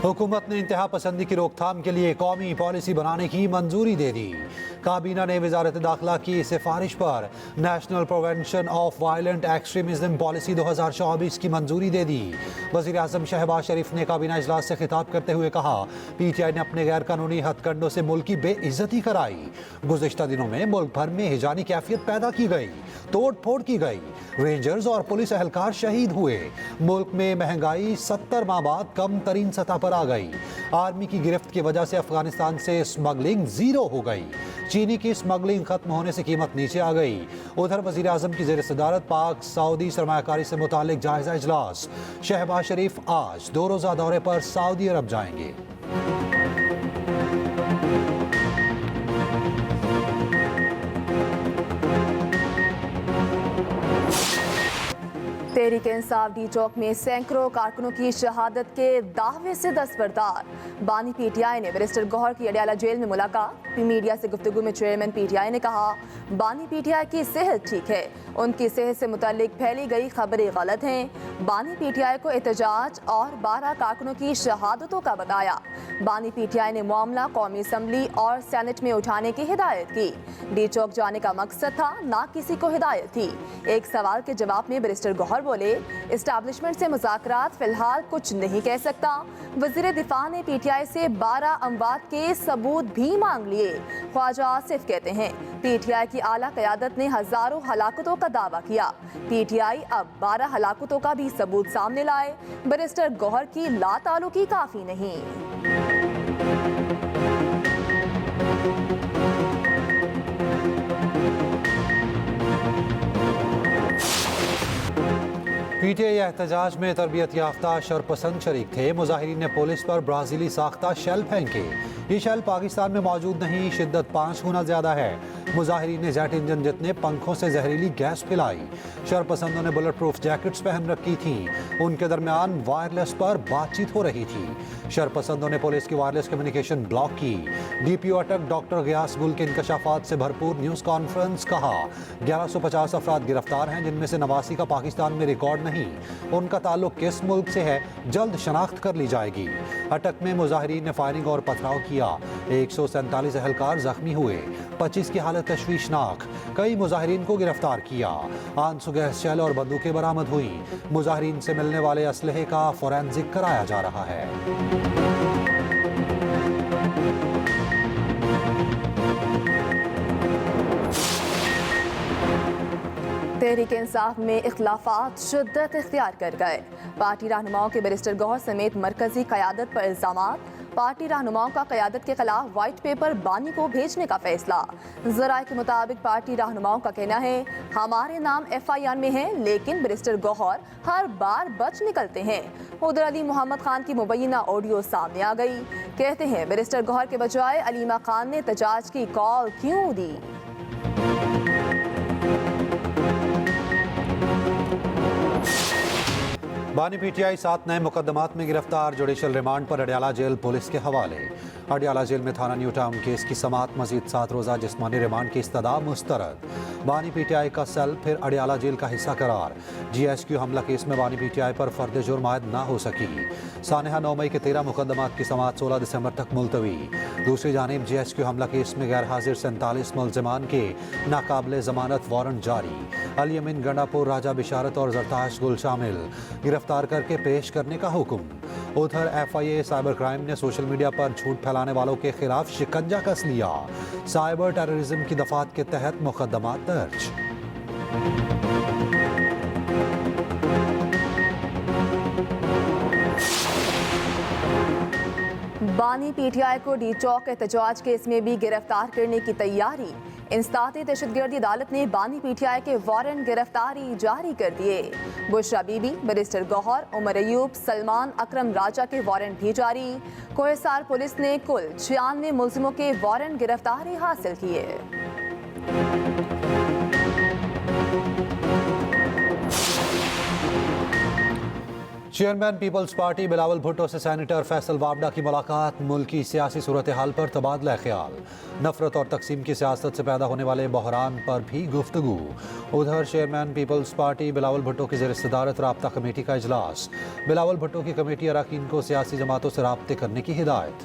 हुकूमत ने इंतहा पसंदी की रोकथाम के लिए कौमी पॉलिसी बनाने की मंजूरी दे दी। काबीना ने वजारत दाखिला की सिफारिश पर national prevention of violent extremism policy 2024 की मंजूरी दे दी। वज़ीर आज़म शहबाज शरीफ ने काबीना इजलास से खिताब करते हुए कहा, PTI ने अपने गैर कानूनी हथकंडों से मुल्क की बेइज्जती कराई। गुज़िश्ता दिनों में मुल्क भर में हिजानी कैफियत पैदा की गई, तोड़ फोड़ की गई, रेंजर्स और पुलिस एहलकार शहीद हुए। मुल्क में महंगाई 70 माह बाद कम तरीन सतह पर आ गई। आर्मी की गिरफ्त की वजह से अफगानिस्तान से स्मगलिंग जीरो हो गई। चीनी की स्मगलिंग खत्म होने से कीमत नीचे आ गई। उधर वजीर आजम की ज़ेर सदारत पाक सऊदी सरमायाकारी से मुतालिक जायजा इजलास। शहबाज शरीफ आज 2 रोज़ा दौरे पर सऊदी अरब जाएंगे। तहरीक इंसाफ डी चौक में सैकड़ों कारकुनों की शहादत के दावे से दस्तबरदार। बानी PTI ने बैरिस्टर गौहर की अडियाला जेल में मुलाकात। मीडिया से गुफ्तगू में चेयरमैन PTI ने कहा, बानी PTI की सेहत ठीक है, उनकी सेहत से मुतालिक फैली गई खबरें गलत हैं। बानी PTI को एहतजाज और 12 कारकुनों की शहादतों का बताया। बानी PTI ने मामला कौमी असम्बली और सेनेट में उठाने की हिदायत की। डी चौक जाने का मकसद था, ना किसी को हिदायत थी। एक सवाल के जवाब में बैरिस्टर गौहर बोले, एस्टैब्लिशमेंट से मुज़ाकरात फिलहाल कुछ नहीं कह सकता। वज़ीर दिफा ने PTI से 12 अमवात के सबूत भी मांग लिए। ख्वाजा आसिफ कहते हैं, PTI की आला क़यादत ने हज़ारों हलाकतों का दावा किया। PTI अब 12 हलाकतों का भी सबूत सामने लाए। बैरिस्टर गौहर की लाताल्लुकी काफ़ी नहीं। PTI एहतजाज में तरबियत याफ्ता शरपसंद शरीक थे। मुजाहिरीन ने पुलिस पर ब्राज़ीली साख्ता शेल फेंके। ये शेल पाकिस्तान में मौजूद नहीं, शिद्दत 5 गुना ज़्यादा है। मुजाहिरीन ने जेट इंजन जितने पंखों से जहरीली गैस फैलाई। शरपसंदों ने बुलेट प्रूफ जैकेट्स पहन रखी थी। उनके दरमियान वायरलेस पर बातचीत हो रही थी। शरपसंदों ने पुलिस की वायरलेस कम्युनिकेशन ब्लॉक की। DPO अटक डॉक्टर गयास गुल के इंकशाफात से भरपूर न्यूज़ कॉन्फ्रेंस। कहा, 1150 अफराद गिरफ्तार हैं, जिनमें से 89 का पाकिस्तान में रिकॉर्ड नहीं। उनका ताल्लुक किस मुल्क से है, जल्द शनाख्त कर ली जाएगी। अटक में मुजाहिरीन ने फायरिंग और पथराव किया। 147 एहलकार जख्मी हुए। 25 की हालत तशवीशनाक। कई मुजाहिरीन को गिरफ्तार किया। आंसू गैस शेल और बंदूकें बरामद हुई। मुजाहिरीन से मिलने वाले असलहे का फोरेंसिक कराया जा रहा है। तहरीक इंसाफ में इख्लाफात शिद्दत इख्तियार कर गए। पार्टी रहनुमाओं के बैरिस्टर गौहर समेत मरकजी क़यादत पर इल्ज़ामात। पार्टी रहनुमाओं का क़यादत के खिलाफ वाइट पेपर बानी को भेजने का फैसला। ज़राए के मुताबिक पार्टी रहनुमाओं का कहना है, हमारे नाम FIR में है, लेकिन बैरिस्टर गौहर हर बार बच निकलते हैं। उधर अली मोहम्मद खान की मुबैना ऑडियो सामने आ गई। कहते हैं, बैरिस्टर गौहर के बजाय अलीमा खान ने एहतजाज की कॉल क्यों दी। बानी PTI 7 नए मुकदमात में गिरफ्तार। जुडिशल रिमांड पर अडियाला जेल पुलिस के हवाले। अडियाला जेल में थाना न्यू टाउन केस की समात, मजीद 7 रोज़ा जिस्मानी रिमांड की इस्तदा मुस्तरद। बानी PTI का सेल फिर अडियाला जेल का हिस्सा करार। GSQ हमला केस में बानी PTI पर फर्द जुर्म आयद ना हो सकी। सानहा 9 मई के 13 मुकदमात की समात 16 दिसंबर तक मुलतवी। दूसरी जानिब GSQ हमला केस में गैर हाजिर 47 मुल्ज़िमान के नाकाबिले ज़मानत वारंट जारी। अली अमीन गंडापुर, राजा बिशारत और जरताश गुल शामिल। गिरफ्तार करके पेश करने का हुक्म। उधर FIA साइबर क्राइम ने सोशल मीडिया पर झूठ फैलाने वालों के खिलाफ शिकंजा कस लिया। साइबर टेररिज्म की दफात के तहत मुकदमा दर्ज। बानी PTI को डी चौक एहतजाज केस में भी गिरफ्तार करने की तैयारी। इंसदाती दहशतगर्दी अदालत ने बानी PTI के वारंट गिरफ्तारी जारी कर दिए। बुशरा बीबी, बैरिस्टर गौहर, उमर अयूब, सलमान अकरम राजा के वारंट भी जारी। कोहिसार पुलिस ने कुल 96 मुल्जिमों के वारंट गिरफ्तारी हासिल किए। Chairman Peoples Party Bilawal Bhutto से सैनेटर फैसल वावडा की मुलाकात, मुल्की सियासी सूरत हाल पर तबादला ख्याल, नफरत और तकसीम की सियासत से पैदा होने वाले बहरान पर भी गुफ्तगू। उधर chairman Peoples Party Bilawal Bhutto की ज़ेर सदारत राब्ता कमेटी का इजलास, बिलावल भुट्टो की कमेटी अरकान को सियासी जमातों से राब्ते करने की हिदायत।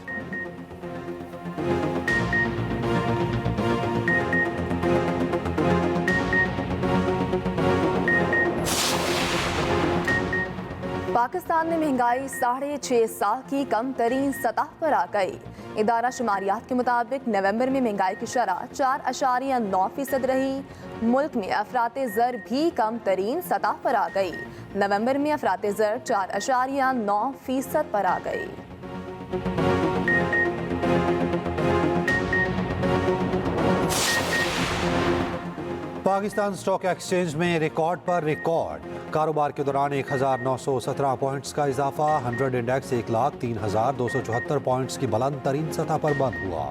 पाकिस्तान में महंगाई 6.5 साल की कम तरीन सतह पर आ गई। इदारा शुमारियात के मुताबिक नवंबर में महंगाई की शरह 4.9% रही। मुल्क में अफराते ज़र भी कम तरीन सतह पर आ गई। नवंबर में अफराते ज़र 4.9% पर आ गई। पाकिस्तान स्टॉक एक्सचेंज में रिकॉर्ड पर रिकॉर्ड, कारोबार के दौरान 1917 पॉइंट्स का इजाफा, 100 इंडेक्स 1,03,274 पॉइंट्स की बुलंद तरीन सतह पर बंद हुआ।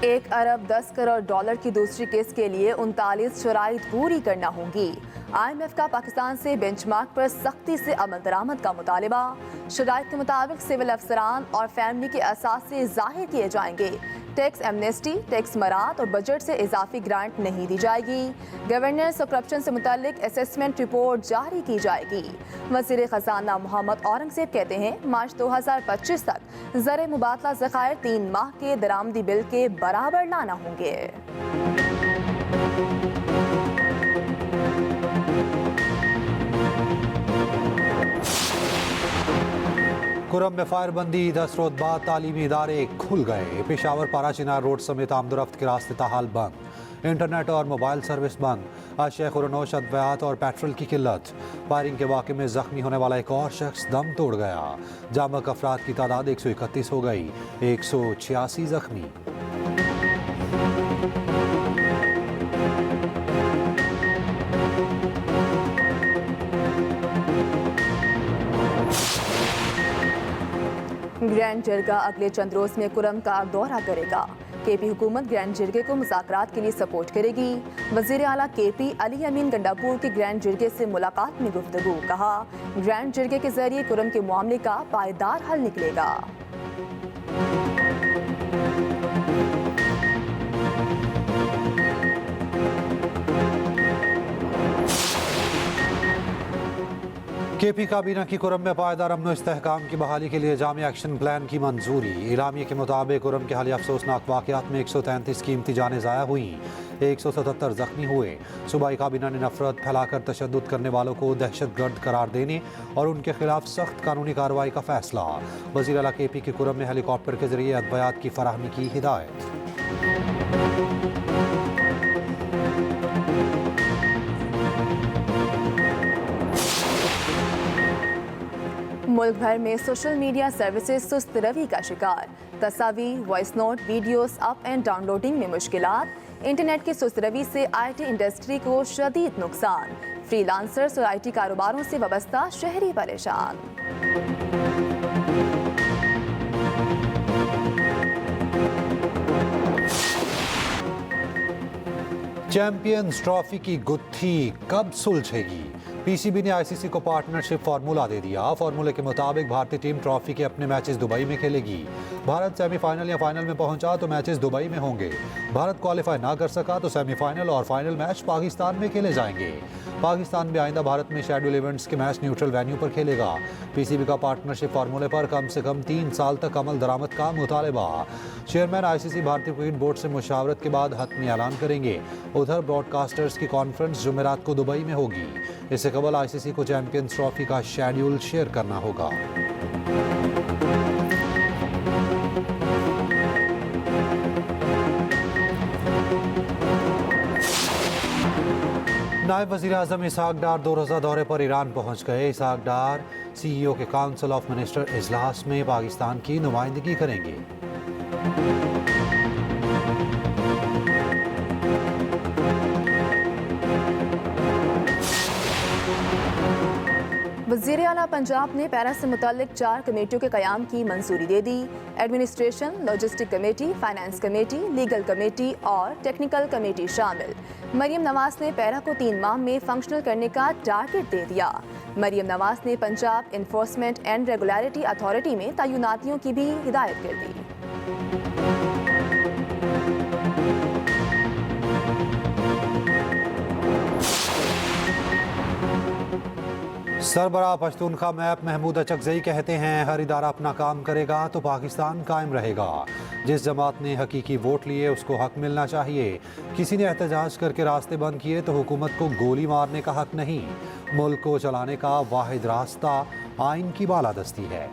$1 अरब 10 करोड़ डॉलर की दूसरी किस्त के लिए 39 शराइत पूरी करना होंगी। IMF का पाकिस्तान से बेंचमार्क पर सख्ती से अमल दरामद का मुतालबा। शराइत के मुताबिक सिविल अफसरान और फैमिली के असासे जाहिर किए जाएंगे। टैक्स एमनेस्टी, टैक्स मरात और बजट से इजाफी ग्रांट नहीं दी जाएगी। गवर्नेंस और करप्शन से मुतालिक असेसमेंट रिपोर्ट जारी की जाएगी। वज़ीर ख़जाना मोहम्मद औरंगज़ेब कहते हैं मार्च 2025 तक ज़र मुबादला ज़खायर 3 माह के दरामदी बिल के बराबर लाना होंगे। कुरम में फायरबंदी, 10 रोज बाद तालीमी इदारे खुल गए। पेशावर पारा चिनार रोड समेत आमदोरफ्त के रास्ते ताहाल बंद, इंटरनेट और मोबाइल सर्विस बंद। अशे खुरनोश अद्वियात और पेट्रोल की किल्लत। फायरिंग के वाक़े में जख्मी होने वाला एक और शख्स दम तोड़ गया। जामक अफराद की तादाद 131 हो गई, 186 जख्मी। ग्रैंड जिरगा अगले चंद रोज में कुरम का दौरा करेगा। केपी हुकूमत ग्रैंड जिरगे को मुज़ाकरात के लिए सपोर्ट करेगी। वज़ीर आला केपी अली अमीन गंडापुर के ग्रैंड जिरगे से मुलाकात में गुफ्तगू, कहा ग्रैंड जिरगे के जरिए कुरम के मामले का पायदार हल निकलेगा। केपी काबीना की कुरम में पायदार अमन इस्तेहकाम की बहाली के लिए जामी एक्शन प्लान की मंजूरी। इलामिया के मुताबिक कुरम के हालिया अफसोसनाक वाक़यात में 133 कीमती जानें ज़ाया हुई, 177 जख्मी हुए। सूबाई काबीना ने नफरत फैलाकर तशद्दुद करने वालों को दहशतगर्द करार देने और उनके खिलाफ सख्त कानूनी कार्रवाई का फैसला। वज़ीर आला केपी की कुरम में हेलीकॉप्टर के जरिए अद्वियात की फराहमी की हिदायत। मुल्क भर में सोशल मीडिया सर्विसेज सुस्त रवि का शिकार। तस्वीर, voice note, videos up and downloading में मुश्किलात। इंटरनेट की सुस्त रवि से IT इंडस्ट्री को शदीद नुकसान। फ्रीलांसर्स और IT कारोबारों से वाबस्ता शहरी परेशान। चैंपियंस ट्रॉफी की गुत्थी कब सुलझेगी? PCB ने ICC को पार्टनरशिप फार्मूला दे दिया। फार्मूले के मुताबिक भारतीय टीम ट्रॉफी के अपने मैचेस दुबई में खेलेगी। भारत सेमीफाइनल या फाइनल में पहुंचा तो मैचेस दुबई में होंगे। भारत क्वालिफाई ना कर सका तो सेमीफाइनल और फाइनल मैच पाकिस्तान में खेले जाएंगे। पाकिस्तान भी आइंदा भारत में शेड्यूल इवेंट्स के मैच न्यूट्रल वेन्यू पर खेलेगा। PCB का पार्टनरशिप फार्मूले पर कम से कम 3 साल तक अमल दरामद का मुतालबा। चेयरमैन ICC भारतीय क्रिकेट बोर्ड से मुशावरत के बाद हतमी ऐलान करेंगे। उधर ब्रॉडकास्टर्स की कॉन्फ्रेंस जुमेरात को दुबई में होगी। इससे कबल ICC को चैंपियंस ट्रॉफी का शेड्यूल शेयर करना होगा। नायब वज़ीर आज़म इसहाक डार 2 रोज़ा दौरे पर ईरान पहुंच गए। इसहाक डार CEO के काउंसिल ऑफ मिनिस्टर इजलास में पाकिस्तान की नुमाइंदगी करेंगे। वज़ीर वज़ीर आला पंजाब ने पैरा से मुतल्लिक 4 कमेटियों के क़याम की मंजूरी दे दी। Administration, logistic committee, finance committee, legal committee और टेक्निकल कमेटी शामिल। मरियम नवाज ने पैरा को 3 माह में फंक्शनल करने का टारगेट दे दिया। मरियम नवाज ने Punjab enforcement and regulatory authority में तैनातियों की भी हिदायत कर दी। सरबराह पश्तूनख्वा मैप महमूद अचकज़ई कहते हैं, हर इदारा अपना काम करेगा तो पाकिस्तान कायम रहेगा। जिस जमात ने हकीकी वोट लिए उसको हक मिलना चाहिए। किसी ने एहतजाज करके रास्ते बंद किए तो हुकूमत को गोली मारने का हक नहीं। मुल्क को चलाने का वाहिद रास्ता आइन की बालादस्ती है।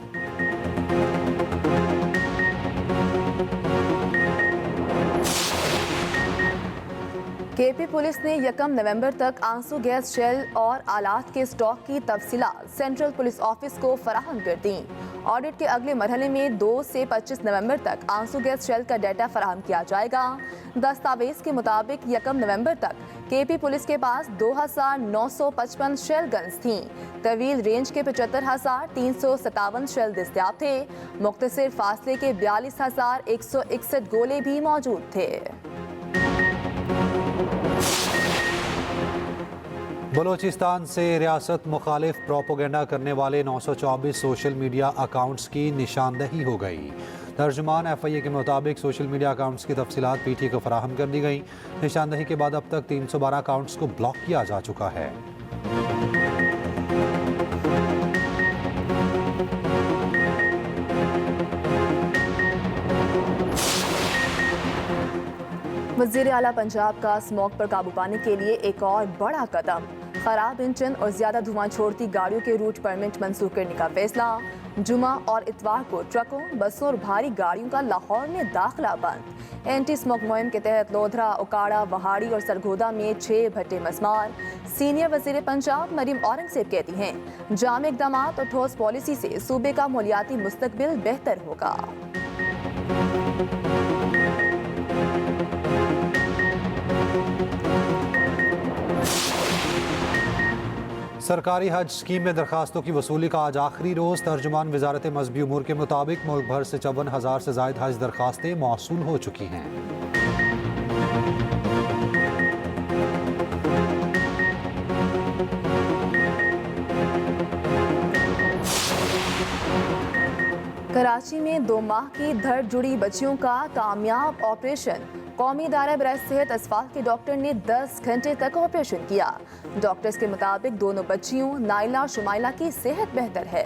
केपी पुलिस ने 1 नवंबर तक आंसू गैस शेल और आलात के स्टॉक की तफसीलात सेंट्रल पुलिस ऑफिस को फराहम कर दी। ऑडिट के अगले मरहले में 2 से 25 नवंबर तक आंसू गैस शेल का डाटा फराहम किया जाएगा। दस्तावेज के मुताबिक 1 नवंबर तक केपी पुलिस के पास 2955 शेल गन्स थीं। तवील रेंज के 75,357 शेल दस्तियाब थे। मुख्तसर फासले के 42,161 गोले भी मौजूद थे। बलोचिस्तान से रियासत मुखालिफ प्रोपोगेंडा करने वाले 924 सोशल मीडिया अकाउंट्स की निशानदही हो गई। तर्जुमान FIA के मुताबिक सोशल मीडिया अकाउंट्स की तफसीलात PTI को फराहम कर दी गई। निशानदही के बाद अब तक 312 अकाउंट्स को ब्लॉक किया जा चुका है। वज़ीर आला पंजाब का स्मॉग पर काबू पाने के लिए एक और बड़ा कदम। खराब इंजन और ज्यादा धुआं छोड़ती गाड़ियों के रूट परमिट मंसूख करने का फैसला। जुमा और इतवार को ट्रकों, बसों और भारी गाड़ियों का लाहौर में दाखिला बंद। एंटी स्मॉग मुहिम के तहत लोधरा, उकाड़ा, वहाड़ी और सरगोदा में 6 भट्टे मस्मार। सीनियर वज़ीर पंजाब मरियम औरंगज़ेब कहती हैं, जाम इक़दाम और ठोस पॉलिसी से सूबे का मालियाती मुस्तकबिल बेहतर होगा। सरकारी हज स्कीम में दरखास्तों की वसूली का आज आखिरी रोज़। तर्जुमान वजारत मजहबी उमूर के मुताबिक मुल्क भर से 54,000 से ज़ायद हज दरखास्तें मौसूल हो चुकी हैं। कराची में 2 माह की धड़ जुड़ी बच्चियों का कामयाब ऑपरेशन। कौमी दायरा बराए सेहत अस्फाल के डॉक्टर ने 10 घंटे तक ऑपरेशन किया। डॉक्टर्स के मुताबिक दोनों बच्चियों नाइला और शुमाइला की सेहत बेहतर है।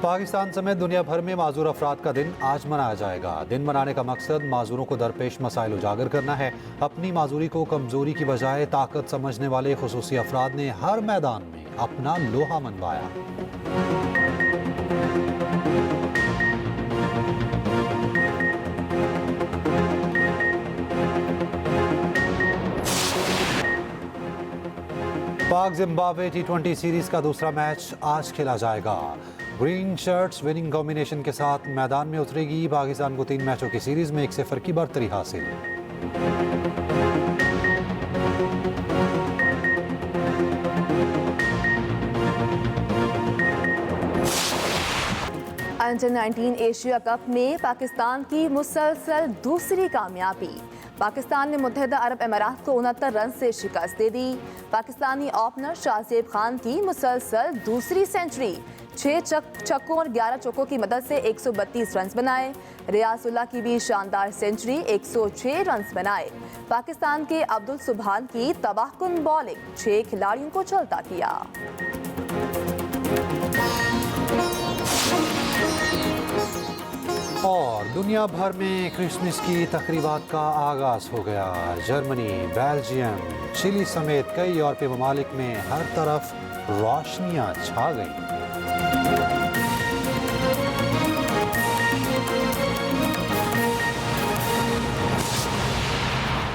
पाकिस्तान समेत दुनिया भर में माजूर अफराद का दिन आज मनाया जाएगा। दिन मनाने का मकसद माजूरों को दरपेश मसाइल उजागर करना है। अपनी माजूरी को कमजोरी की बजाय ताकत समझने वाले खुसूसी अफराद ने हर मैदान में अपना लोहा मनवाया। पाक जिम्बाब्वे T20 सीरीज का दूसरा मैच आज खेला जाएगा। ग्रीन शर्ट्स विनिंग कॉम्बिनेशन के साथ मैदान में उतरेगी। पाकिस्तान को 3 मैचों की सीरीज में 1-0 की बढ़तरी हासिल। अंडर 19 एशिया कप में पाकिस्तान की मुसलसल दूसरी कामयाबी। पाकिस्तान ने मुत्तहिदा अरब अमीरात को 69 रन से शिकस्त दे दी। पाकिस्तानी ओपनर शाहजेब खान की मुसलसल दूसरी सेंचुरी। 6 छक्कों और 11 चौकों की मदद से 132 रन बनाए। रियासुल्लाह की भी शानदार सेंचुरी, 106 रन बनाए। पाकिस्तान के अब्दुल सुबहान की तबाहकुन बॉलिंग 6 खिलाड़ियों को चलता किया। और दुनिया भर में क्रिसमस की तकरीबात का आगाज हो गया। जर्मनी, बेल्जियम, चिली समेत कई यूरोपीय ममालिक में हर तरफ रोशनियां छा गई।